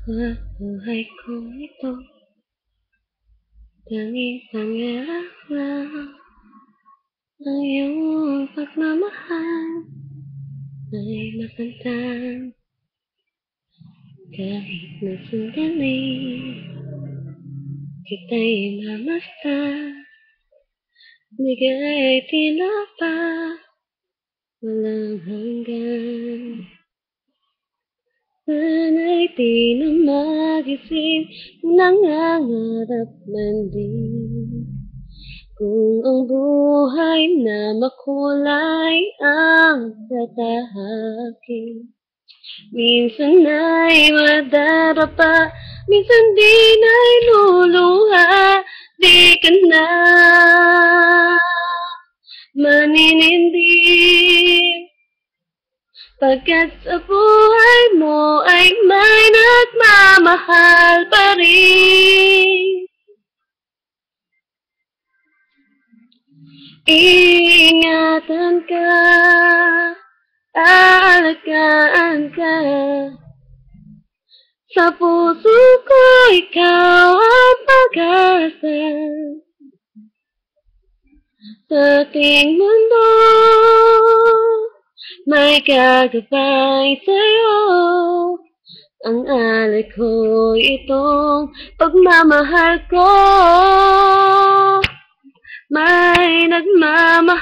Sa buhay kong ito, tanging pangarap lang ang iyong pagmamahal ay makamtan. Kahit na sandali kita'y mamasdan, bigay tila pa walang hanggan. Sana'y di na magising, nangangarap man din. Kung ang buhay na makulay ang tatahakin, minsan ay madarapa, minsan din ay luluha. Di ka na maninindig, pagkat sa buhay mo ay may nagmamahal pa rin. Iingatan ka, aalagaan ka. Sa puso ko ikaw ang pag-asa. Sa ating mundo may gagabay sa'yo. Ang alay ko itong pagmamahal ko. May nagmamahal